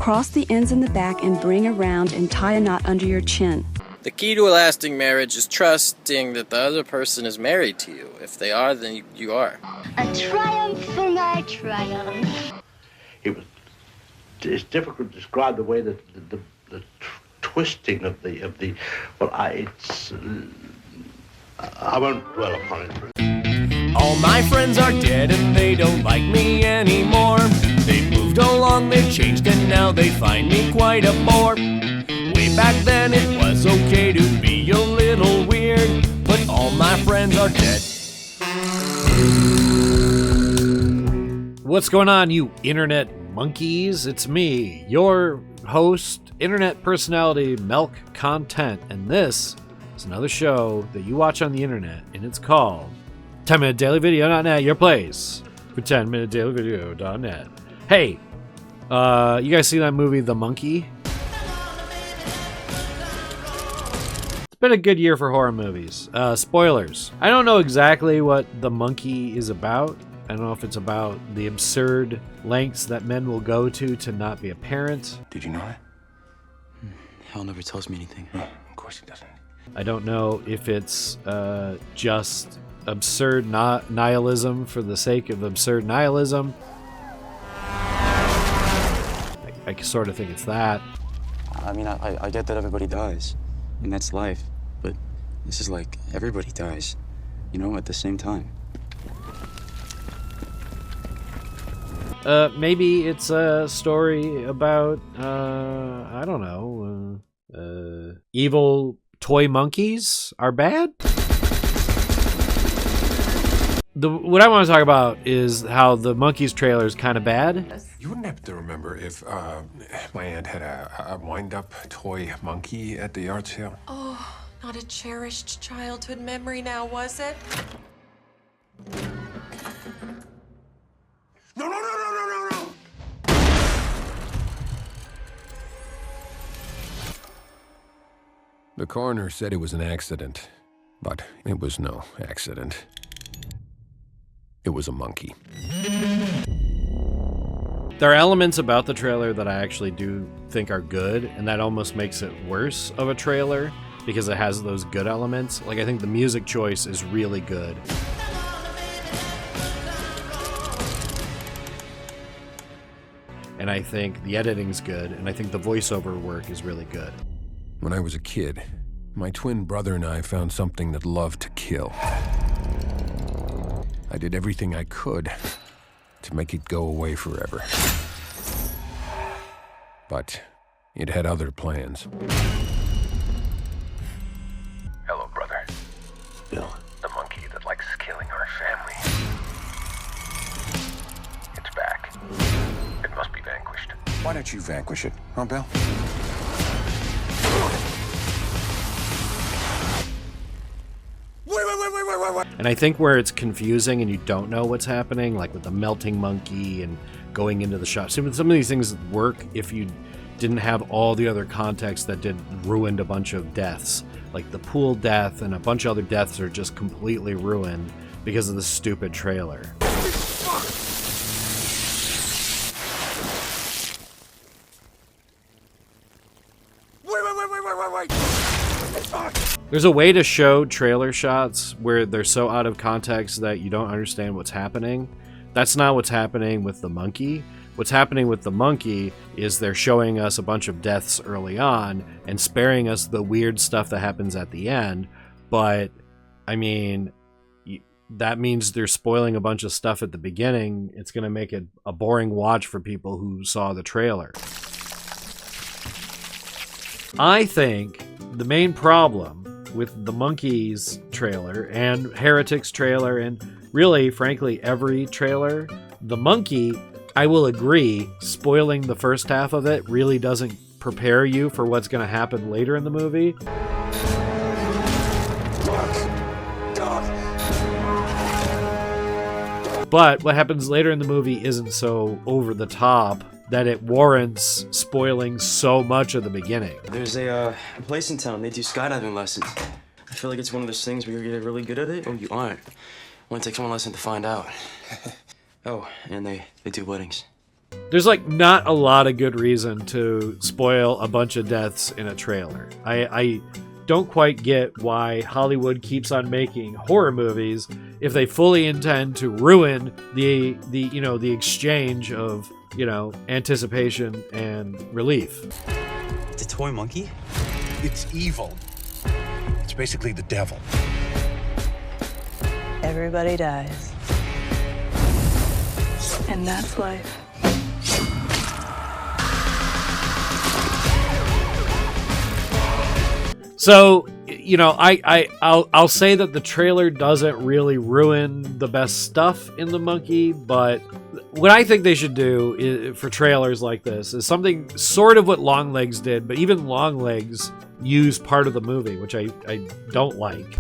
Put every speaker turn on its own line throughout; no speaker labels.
Cross the ends in the back and bring around and tie a knot under your chin.
The key to a lasting marriage is trusting that the other person is married to you. If they are, then you are.
A triumph for my triumph.
It's difficult to describe the way that the twisting of the. Well, I won't dwell upon it.
All my friends are dead and they don't like me anymore. They've moved along, they've changed, and now they find me quite a bore. Way back then it was okay to be a little weird, but all my friends are dead.
What's going on, you internet monkeys? It's me, your host, internet personality, Milk Content, and this is another show that you watch on the internet, and it's called 10minutedailyvideo.net, your place for 10minutedailyvideo.net. Hey, you guys see that movie, The Monkey? It's been a good year for horror movies. Spoilers. I don't know exactly what The Monkey is about. I don't know if it's about the absurd lengths that men will go to not be a parent.
Did you know that?
Hal never tells me anything.
Of course he doesn't.
I don't know if it's just absurd nihilism for the sake of absurd nihilism. I sort of think it's that.
I mean, I get that everybody dies, and that's life, but this is like everybody dies, you know, at the same time.
Maybe it's a story about, I don't know, evil toy monkeys are bad? What I want to talk about is how the Monkeys trailer is kind of bad.
You wouldn't happen to remember if my aunt had a wind-up toy monkey at the yard sale?
Oh, not a cherished childhood memory now, was it?
No! The coroner said it was an accident, but it was no accident. It was a monkey.
There are elements about the trailer that I actually do think are good, and that almost makes it worse of a trailer because it has those good elements. Like, I think the music choice is really good. And I think the editing's good, and I think the voiceover work is really good.
When I was a kid, my twin brother and I found something that loved to kill. I did everything I could to make it go away forever. But it had other plans. Hello, brother.
Bill.
The monkey that likes killing our family. It's back. It must be vanquished. Why don't you vanquish it, huh, Bill? Wait.
And I think where it's confusing and you don't know what's happening, like with the melting monkey and going into the shop, some of these things work if you didn't have all the other context that ruined a bunch of deaths. Like the pool death and a bunch of other deaths are just completely ruined because of the stupid trailer.
Wait.
There's a way to show trailer shots where they're so out of context that you don't understand what's happening. That's not what's happening with the monkey. What's happening with the monkey is they're showing us a bunch of deaths early on and sparing us the weird stuff that happens at the end. But, I mean, that means they're spoiling a bunch of stuff at the beginning. It's going to make it a boring watch for people who saw the trailer. I think the main problem with the Monkeys trailer and Heretics trailer and really, frankly, every trailer, the monkey, I will agree, spoiling the first half of it really doesn't prepare you for what's going to happen later in the movie. But what happens later in the movie isn't so over the top that it warrants spoiling so much of the beginning.
There's a place in town, they do skydiving lessons. I feel like it's one of those things where you're either really good at it or you aren't. I want to take one lesson to find out. Oh, and they do weddings.
There's like not a lot of good reason to spoil a bunch of deaths in a trailer. I don't quite get why Hollywood keeps on making horror movies if they fully intend to ruin the exchange of, anticipation and relief.
The toy monkey?
It's evil. It's basically the devil.
Everybody dies. And that's life.
So, I'll say that the trailer doesn't really ruin the best stuff in the monkey, but what I think they should do for trailers like this is something sort of what Longlegs did, but even Longlegs used part of the movie, which I don't like.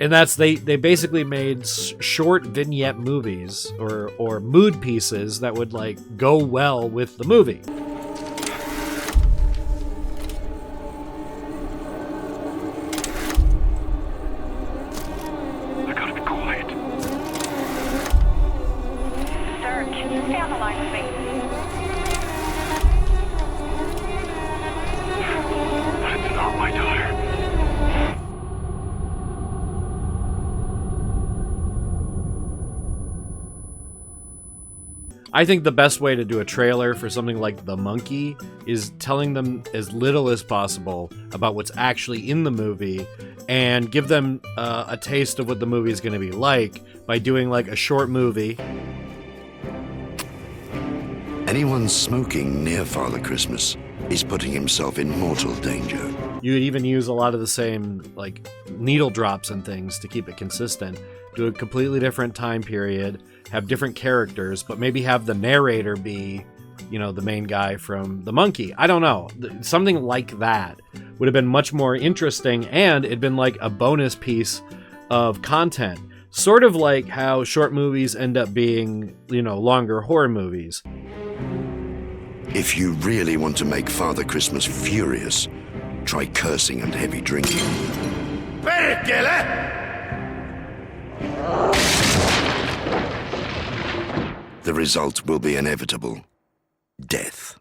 And that's they basically made short vignette movies or mood pieces that would like go well with the movie.
I gotta be quiet. Sir, can you stay on the line with me? That's not my daughter.
I think the best way to do a trailer for something like The Monkey is telling them as little as possible about what's actually in the movie and give them a taste of what the movie is going to be like by doing like a short movie.
Anyone smoking near Father Christmas is putting himself in mortal danger.
You would even use a lot of the same like needle drops and things to keep it consistent. Do a completely different time period, have different characters, but maybe have the narrator be, the main guy from The Monkey. I don't know. Something like that would have been much more interesting, and it'd been like a bonus piece of content. Sort of like how short movies end up being, longer horror movies.
If you really want to make Father Christmas furious, try cursing and heavy drinking. The result will be inevitable. Death.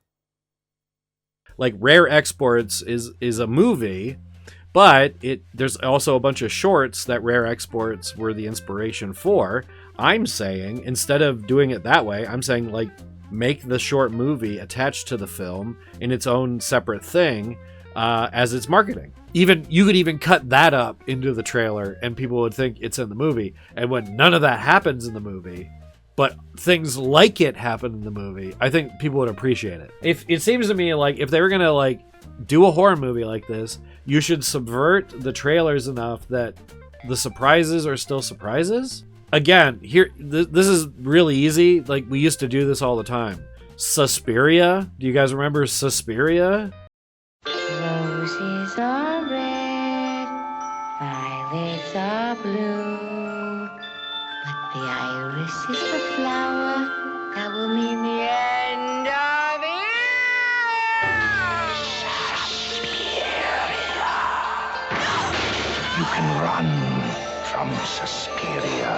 Like Rare Exports is a movie, but there's also a bunch of shorts that Rare Exports were the inspiration for. I'm saying, instead of doing it that way, I'm saying like make the short movie attached to the film in its own separate thing as its marketing. Even you could even cut that up into the trailer and people would think it's in the movie. And when none of that happens in the movie, but things like it happen in the movie, I think people would appreciate it. If it seems to me like if they were gonna like do a horror movie like this, you should subvert the trailers enough that the surprises are still surprises. Again, here this is really easy. Like we used to do this all the time. Suspiria. Do you guys remember Suspiria?
Roses are red, violets are blue, but the iris is the flower that will mean the end of
Suspiria. You can run from Suspiria.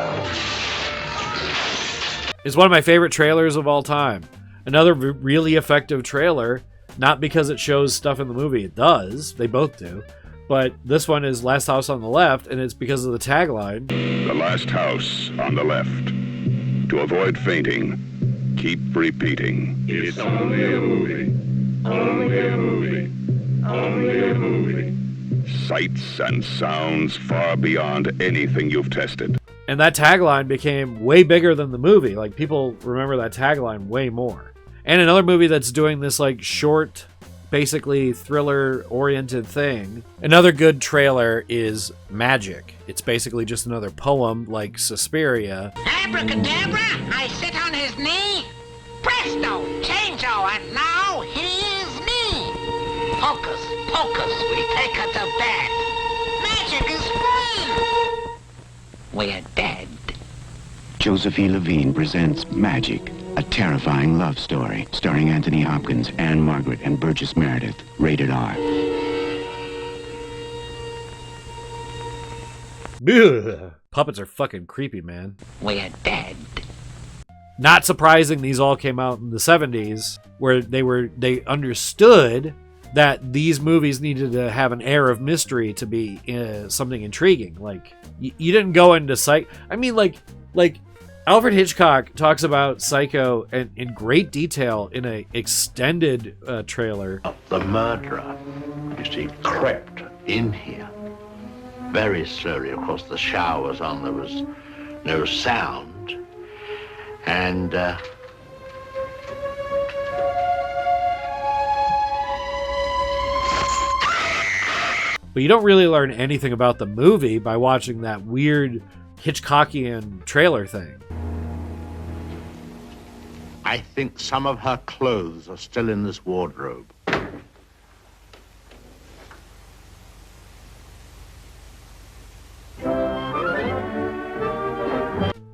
It's one of my favorite trailers of all time. Another really effective trailer. Not because it shows stuff in the movie. It does. They both do. But this one is Last House on the Left, and it's because of the tagline.
The last house on the left. To avoid fainting, keep repeating. It's only a movie. Only a movie. Only a movie. Sights and sounds far beyond anything you've tested.
And that tagline became way bigger than the movie. Like, people remember that tagline way more. And another movie that's doing this like short, basically thriller-oriented thing. Another good trailer is Magic. It's basically just another poem like Suspiria.
Abracadabra, I sit on his knee. Presto, changeo, and now he is me. Hocus pocus, we take her to bed. Magic is free. We're dead.
Josephine Levine presents Magic, a terrifying love story starring Anthony Hopkins, Anne Margaret, and Burgess Meredith. Rated R.
Ugh. Puppets are fucking creepy, man.
We're dead.
Not surprising these all came out in the 70s, where they understood that these movies needed to have an air of mystery to be something intriguing. Like, you didn't go into I mean, like Alfred Hitchcock talks about Psycho in great detail in a extended trailer.
The murderer, you see, crept in here very slowly. Of course, the shower was on. There was no sound. And
but you don't really learn anything about the movie by watching that weird Hitchcockian trailer thing.
I think some of her clothes are still in this wardrobe.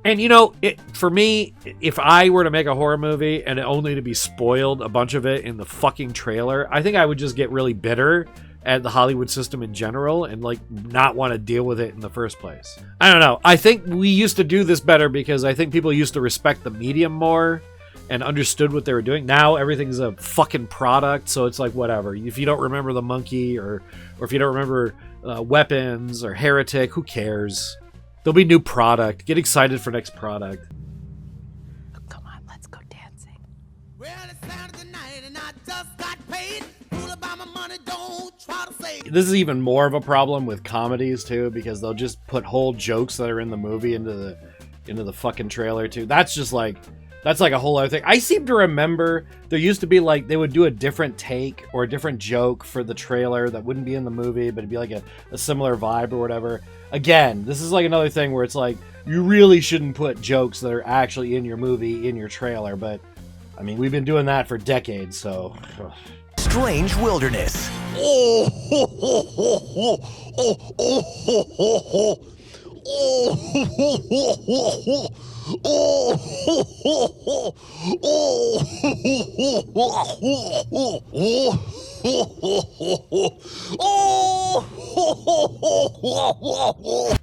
And you know, for me, if I were to make a horror movie and only to be spoiled a bunch of it in the fucking trailer, I think I would just get really bitter at the Hollywood system in general and like not want to deal with it in the first place. I don't know. I think we used to do this better because I think people used to respect the medium more and understood what they were doing. Now everything's a fucking product, so it's like whatever. If you don't remember The Monkey or if you don't remember Weapons or Heretic, who cares? There'll be new product. Get excited for next product.
Come on, let's go dancing.
Well, it's Saturday night and I just got paid. Fool about my money, don't try to say.
This is even more of a problem with comedies too, because they'll just put whole jokes that are in the movie into the fucking trailer too. That's like a whole other thing. I seem to remember there used to be like they would do a different take or a different joke for the trailer that wouldn't be in the movie, but it'd be like a similar vibe or whatever. Again, this is like another thing where it's like you really shouldn't put jokes that are actually in your movie in your trailer, but I mean, we've been doing that for decades, so.
Strange Wilderness.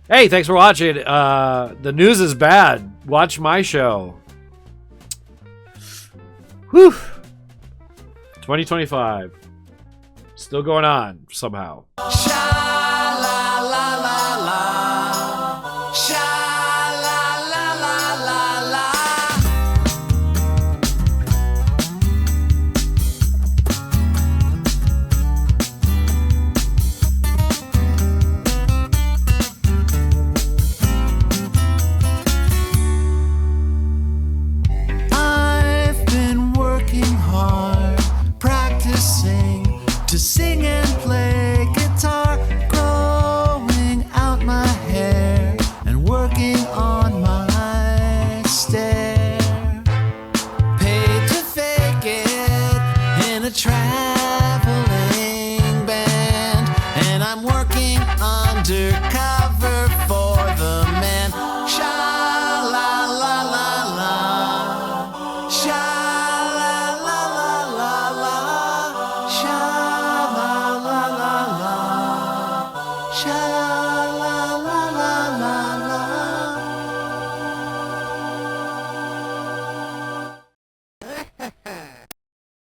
Hey, thanks for watching. The news is bad. Watch my show. Whew. 2025. Still going on somehow.